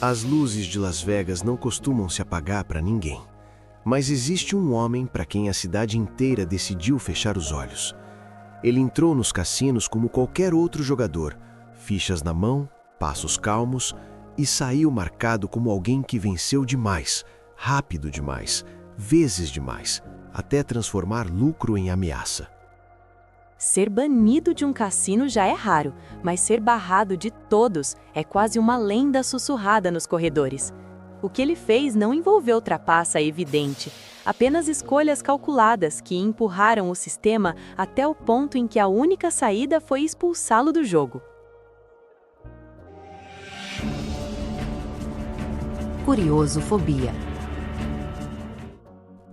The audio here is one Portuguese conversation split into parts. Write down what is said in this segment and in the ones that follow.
As luzes de Las Vegas não costumam se apagar para ninguém. Mas existe um homem para quem a cidade inteira decidiu fechar os olhos. Ele entrou nos cassinos como qualquer outro jogador, fichas na mão, passos calmos, e saiu marcado como alguém que venceu demais, rápido demais, vezes demais, até transformar lucro em ameaça. Ser banido de um cassino já é raro, mas ser barrado de todos é quase uma lenda sussurrada nos corredores. O que ele fez não envolveu trapaça evidente, apenas escolhas calculadas que empurraram o sistema até o ponto em que a única saída foi expulsá-lo do jogo. Curiosofobia.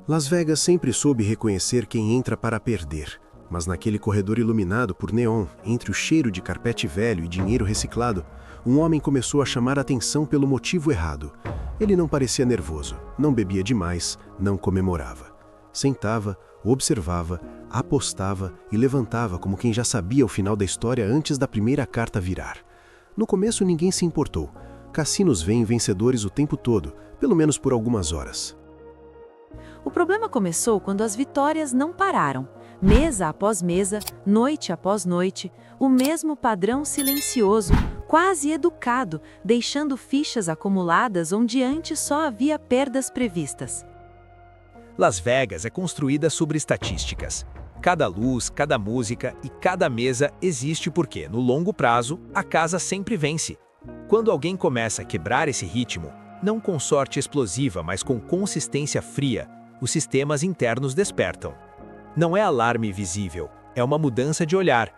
Las Vegas sempre soube reconhecer quem entra para perder, mas naquele corredor iluminado por neon, entre o cheiro de carpete velho e dinheiro reciclado, um homem começou a chamar a atenção pelo motivo errado. Ele não parecia nervoso, não bebia demais, não comemorava. Sentava, observava, apostava e levantava como quem já sabia o final da história antes da primeira carta virar. No começo ninguém se importou. Cassinos vêm vencedores o tempo todo, pelo menos por algumas horas. O problema começou quando as vitórias não pararam. Mesa após mesa, noite após noite, o mesmo padrão silencioso, quase educado, deixando fichas acumuladas onde antes só havia perdas previstas. Las Vegas é construída sobre estatísticas. Cada luz, cada música e cada mesa existe porque, no longo prazo, a casa sempre vence. Quando alguém começa a quebrar esse ritmo, não com sorte explosiva, mas com consistência fria, os sistemas internos despertam. Não é alarme visível, é uma mudança de olhar.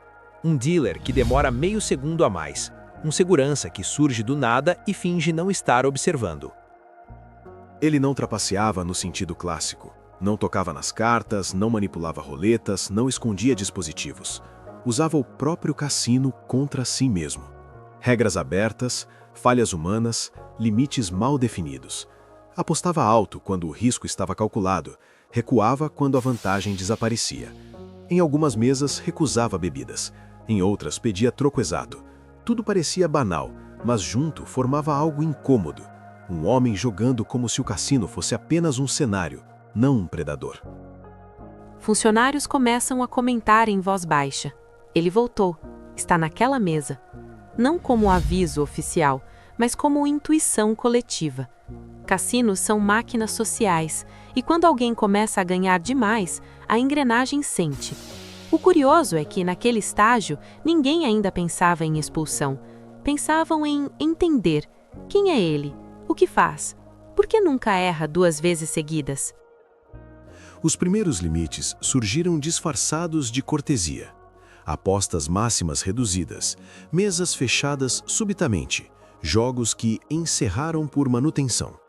Um dealer que demora meio segundo a mais. Um segurança que surge do nada e finge não estar observando. Ele não trapaceava no sentido clássico. Não tocava nas cartas, não manipulava roletas, não escondia dispositivos. Usava o próprio cassino contra si mesmo. Regras abertas, falhas humanas, limites mal definidos. Apostava alto quando o risco estava calculado, recuava quando a vantagem desaparecia. Em algumas mesas, recusava bebidas. Em outras, pedia troco exato. Tudo parecia banal, mas junto formava algo incômodo. Um homem jogando como se o cassino fosse apenas um cenário, não um predador. Funcionários começam a comentar em voz baixa. Ele voltou. Está naquela mesa. Não como aviso oficial, mas como intuição coletiva. Cassinos são máquinas sociais, e quando alguém começa a ganhar demais, a engrenagem sente. O curioso é que, naquele estágio, ninguém ainda pensava em expulsão. Pensavam em entender. Quem é ele? O que faz? Por que nunca erra 2 vezes seguidas? Os primeiros limites surgiram disfarçados de cortesia. Apostas máximas reduzidas, mesas fechadas subitamente, jogos que encerraram por manutenção.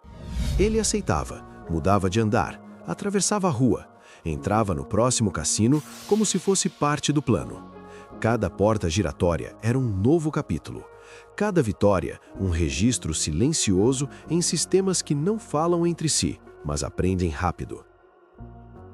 Ele aceitava, mudava de andar, atravessava a rua, entrava no próximo cassino como se fosse parte do plano. Cada porta giratória era um novo capítulo. Cada vitória, um registro silencioso em sistemas que não falam entre si, mas aprendem rápido.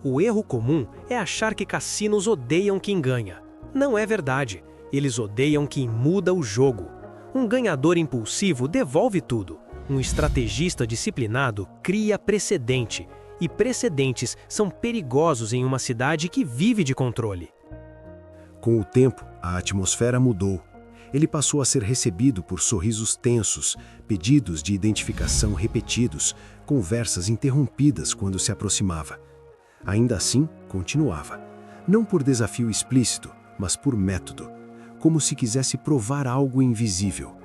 O erro comum é achar que cassinos odeiam quem ganha. Não é verdade. Eles odeiam quem muda o jogo. Um ganhador impulsivo devolve tudo. Um estrategista disciplinado cria precedente. E precedentes são perigosos em uma cidade que vive de controle. Com o tempo, a atmosfera mudou. Ele passou a ser recebido por sorrisos tensos, pedidos de identificação repetidos, conversas interrompidas quando se aproximava. Ainda assim, continuava. Não por desafio explícito, mas por método, como se quisesse provar algo invisível.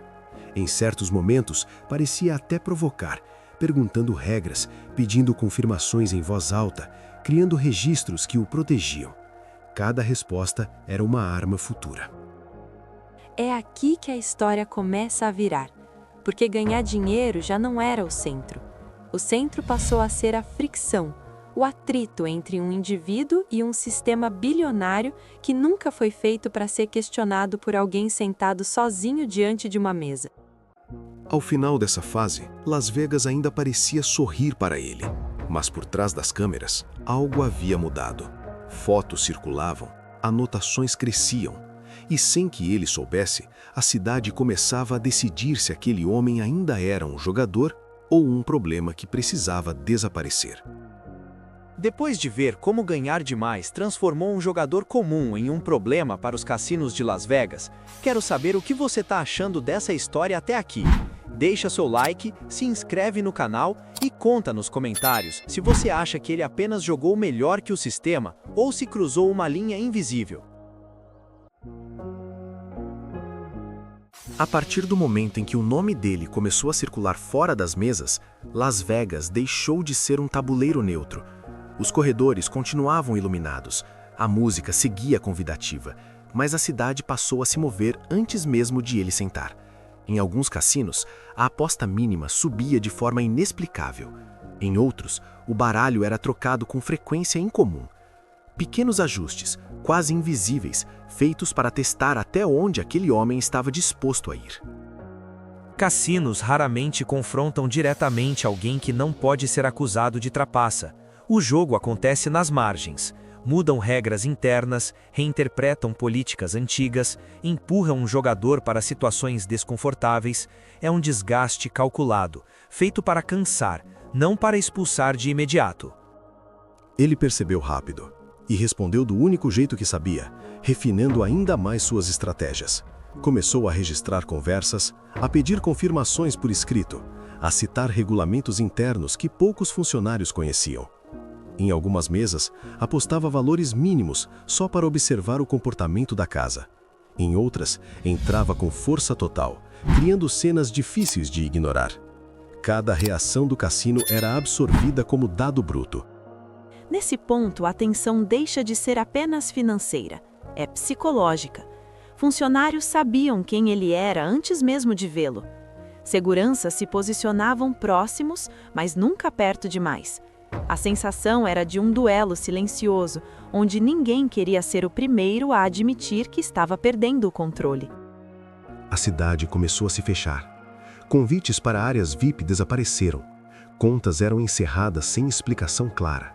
Em certos momentos, parecia até provocar, perguntando regras, pedindo confirmações em voz alta, criando registros que o protegiam. Cada resposta era uma arma futura. É aqui que a história começa a virar, porque ganhar dinheiro já não era o centro. O centro passou a ser a fricção, o atrito entre um indivíduo e um sistema bilionário que nunca foi feito para ser questionado por alguém sentado sozinho diante de uma mesa. Ao final dessa fase, Las Vegas ainda parecia sorrir para ele, mas por trás das câmeras, algo havia mudado. Fotos circulavam, anotações cresciam, E sem que ele soubesse, a cidade começava a decidir se aquele homem ainda era um jogador ou um problema que precisava desaparecer. Depois de ver como ganhar demais transformou um jogador comum em um problema para os cassinos de Las Vegas, quero saber o que você está achando dessa história até aqui. Deixa seu like, se inscreve no canal e conta nos comentários se você acha que ele apenas jogou melhor que o sistema ou se cruzou uma linha invisível. A partir do momento em que o nome dele começou a circular fora das mesas, Las Vegas deixou de ser um tabuleiro neutro. Os corredores continuavam iluminados, a música seguia convidativa, mas a cidade passou a se mover antes mesmo de ele sentar. Em alguns cassinos, a aposta mínima subia de forma inexplicável. Em outros, o baralho era trocado com frequência incomum. Pequenos ajustes, quase invisíveis, feitos para testar até onde aquele homem estava disposto a ir. Cassinos raramente confrontam diretamente alguém que não pode ser acusado de trapaça. O jogo acontece nas margens. Mudam regras internas, reinterpretam políticas antigas, empurram um jogador para situações desconfortáveis. É um desgaste calculado, feito para cansar, não para expulsar de imediato. Ele percebeu rápido e respondeu do único jeito que sabia, refinando ainda mais suas estratégias. Começou a registrar conversas, a pedir confirmações por escrito, a citar regulamentos internos que poucos funcionários conheciam. Em algumas mesas, apostava valores mínimos só para observar o comportamento da casa. Em outras, entrava com força total, criando cenas difíceis de ignorar. Cada reação do cassino era absorvida como dado bruto. Nesse ponto, a tensão deixa de ser apenas financeira, é psicológica. Funcionários sabiam quem ele era antes mesmo de vê-lo. Seguranças se posicionavam próximos, mas nunca perto demais. A sensação era de um duelo silencioso, onde ninguém queria ser o primeiro a admitir que estava perdendo o controle. A cidade começou a se fechar. Convites para áreas VIP desapareceram. Contas eram encerradas sem explicação clara.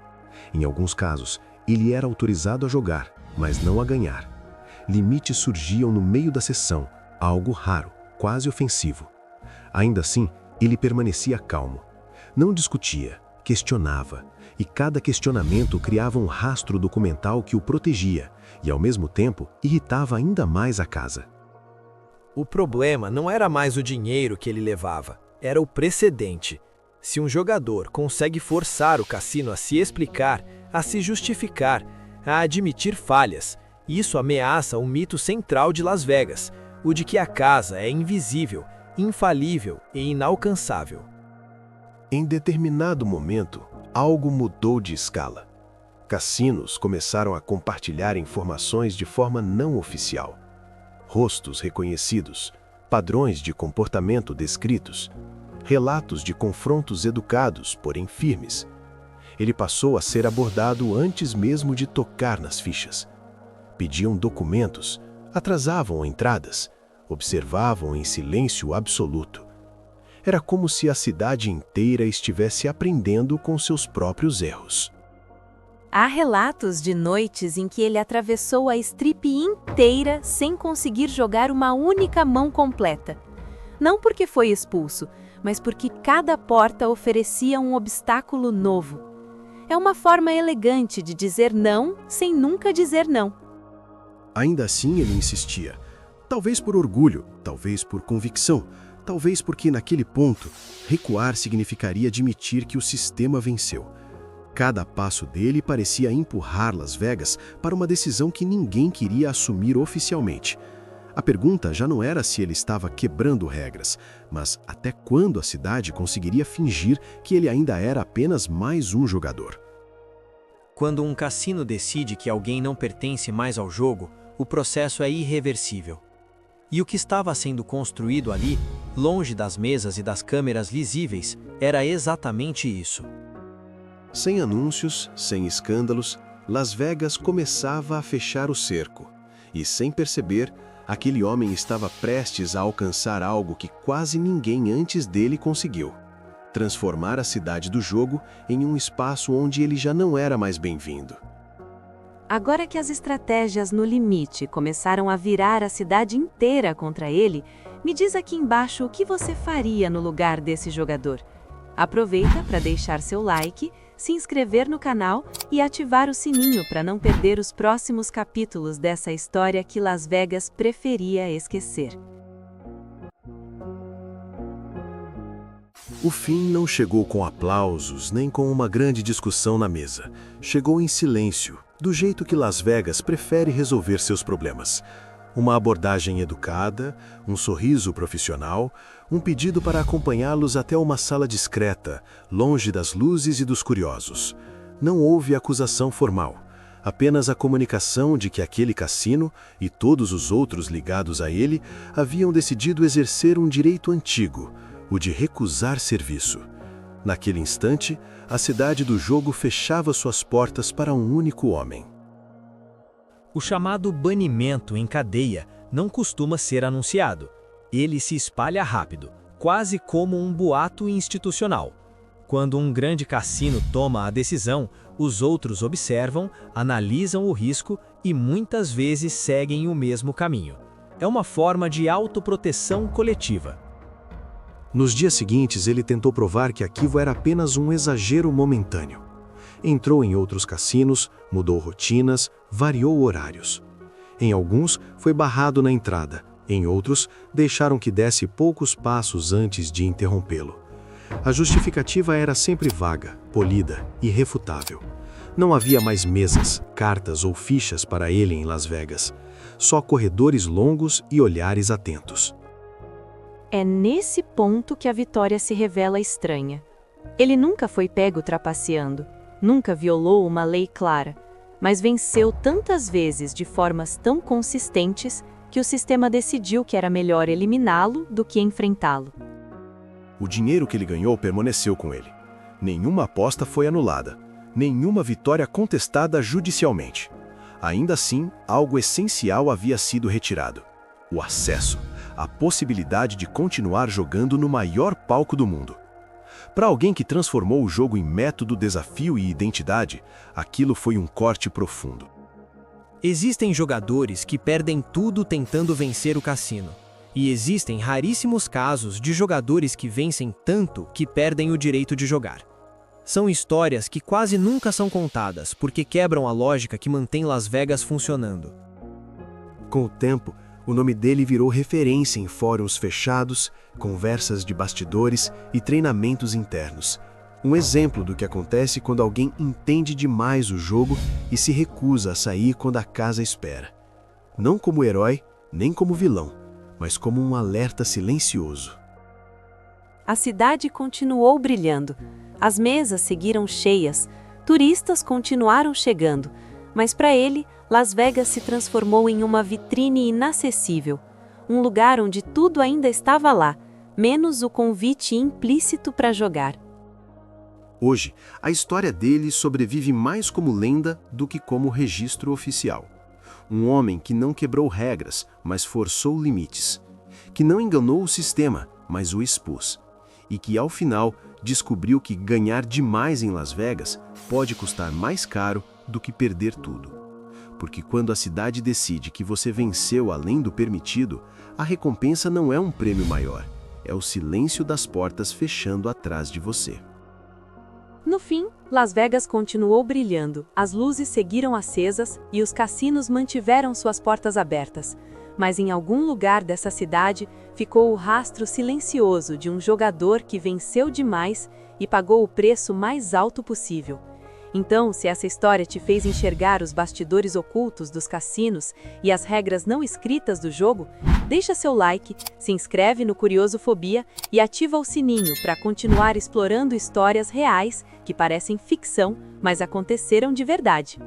Em alguns casos, ele era autorizado a jogar, mas não a ganhar. Limites surgiam no meio da sessão, algo raro, quase ofensivo. Ainda assim, ele permanecia calmo. Não discutia, questionava, e cada questionamento criava um rastro documental que o protegia e, ao mesmo tempo, irritava ainda mais a casa. O problema não era mais o dinheiro que ele levava, era o precedente. Se um jogador consegue forçar o cassino a se explicar, a se justificar, a admitir falhas, isso ameaça o mito central de Las Vegas, o de que a casa é invisível, infalível e inalcançável. Em determinado momento, algo mudou de escala. Cassinos começaram a compartilhar informações de forma não oficial. Rostos reconhecidos, padrões de comportamento descritos, relatos de confrontos educados, porém firmes. Ele passou a ser abordado antes mesmo de tocar nas fichas. Pediam documentos, atrasavam entradas, observavam em silêncio absoluto. Era como se a cidade inteira estivesse aprendendo com seus próprios erros. Há relatos de noites em que ele atravessou a strip inteira sem conseguir jogar uma única mão completa. Não porque foi expulso, mas porque cada porta oferecia um obstáculo novo. É uma forma elegante de dizer não sem nunca dizer não. Ainda assim ele insistia, talvez por orgulho, talvez por convicção, talvez porque naquele ponto, recuar significaria admitir que o sistema venceu. Cada passo dele parecia empurrar Las Vegas para uma decisão que ninguém queria assumir oficialmente. A pergunta já não era se ele estava quebrando regras, mas até quando a cidade conseguiria fingir que ele ainda era apenas mais um jogador. Quando um cassino decide que alguém não pertence mais ao jogo, o processo é irreversível. E o que estava sendo construído ali, longe das mesas e das câmeras visíveis, era exatamente isso. Sem anúncios, sem escândalos, Las Vegas começava a fechar o cerco. E sem perceber, aquele homem estava prestes a alcançar algo que quase ninguém antes dele conseguiu. Transformar a cidade do jogo em um espaço onde ele já não era mais bem-vindo. Agora que as estratégias no limite começaram a virar a cidade inteira contra ele, me diz aqui embaixo o que você faria no lugar desse jogador. Aproveita para deixar seu like, se inscrever no canal e ativar o sininho para não perder os próximos capítulos dessa história que Las Vegas preferia esquecer. O fim não chegou com aplausos nem com uma grande discussão na mesa. Chegou em silêncio, do jeito que Las Vegas prefere resolver seus problemas. Uma abordagem educada, um sorriso profissional, um pedido para acompanhá-los até uma sala discreta, longe das luzes e dos curiosos. Não houve acusação formal, apenas a comunicação de que aquele cassino e todos os outros ligados a ele haviam decidido exercer um direito antigo, o de recusar serviço. Naquele instante, a cidade do jogo fechava suas portas para um único homem. O chamado banimento em cadeia não costuma ser anunciado. Ele se espalha rápido, quase como um boato institucional. Quando um grande cassino toma a decisão, os outros observam, analisam o risco e muitas vezes seguem o mesmo caminho. É uma forma de autoproteção coletiva. Nos dias seguintes, ele tentou provar que aquilo era apenas um exagero momentâneo. Entrou em outros cassinos, mudou rotinas, variou horários. Em alguns, foi barrado na entrada. Em outros, deixaram que desse poucos passos antes de interrompê-lo. A justificativa era sempre vaga, polida, irrefutável. Não havia mais mesas, cartas ou fichas para ele em Las Vegas. Só corredores longos e olhares atentos. É nesse ponto que a Vitória se revela estranha. Ele nunca foi pego trapaceando, nunca violou uma lei clara, mas venceu tantas vezes de formas tão consistentes que o sistema decidiu que era melhor eliminá-lo do que enfrentá-lo. O dinheiro que ele ganhou permaneceu com ele. Nenhuma aposta foi anulada, nenhuma vitória contestada judicialmente. Ainda assim, algo essencial havia sido retirado: o acesso, a possibilidade de continuar jogando no maior palco do mundo. Para alguém que transformou o jogo em método, desafio e identidade, aquilo foi um corte profundo. Existem jogadores que perdem tudo tentando vencer o cassino. E existem raríssimos casos de jogadores que vencem tanto que perdem o direito de jogar. São histórias que quase nunca são contadas porque quebram a lógica que mantém Las Vegas funcionando. Com o tempo, o nome dele virou referência em fóruns fechados, conversas de bastidores e treinamentos internos. Um exemplo do que acontece quando alguém entende demais o jogo e se recusa a sair quando a casa espera. Não como herói, nem como vilão, mas como um alerta silencioso. A cidade continuou brilhando. As mesas seguiram cheias, turistas continuaram chegando, mas para ele, Las Vegas se transformou em uma vitrine inacessível, um lugar onde tudo ainda estava lá, menos o convite implícito para jogar. Hoje, a história dele sobrevive mais como lenda do que como registro oficial. Um homem que não quebrou regras, mas forçou limites. Que não enganou o sistema, mas o expôs. E que, ao final, descobriu que ganhar demais em Las Vegas pode custar mais caro do que perder tudo. Porque quando a cidade decide que você venceu além do permitido, a recompensa não é um prêmio maior, é o silêncio das portas fechando atrás de você. No fim, Las Vegas continuou brilhando, as luzes seguiram acesas e os cassinos mantiveram suas portas abertas. Mas em algum lugar dessa cidade ficou o rastro silencioso de um jogador que venceu demais e pagou o preço mais alto possível. Então, se essa história te fez enxergar os bastidores ocultos dos cassinos e as regras não escritas do jogo, deixa seu like, se inscreve no Curiosofobia e ativa o sininho para continuar explorando histórias reais que parecem ficção, mas aconteceram de verdade.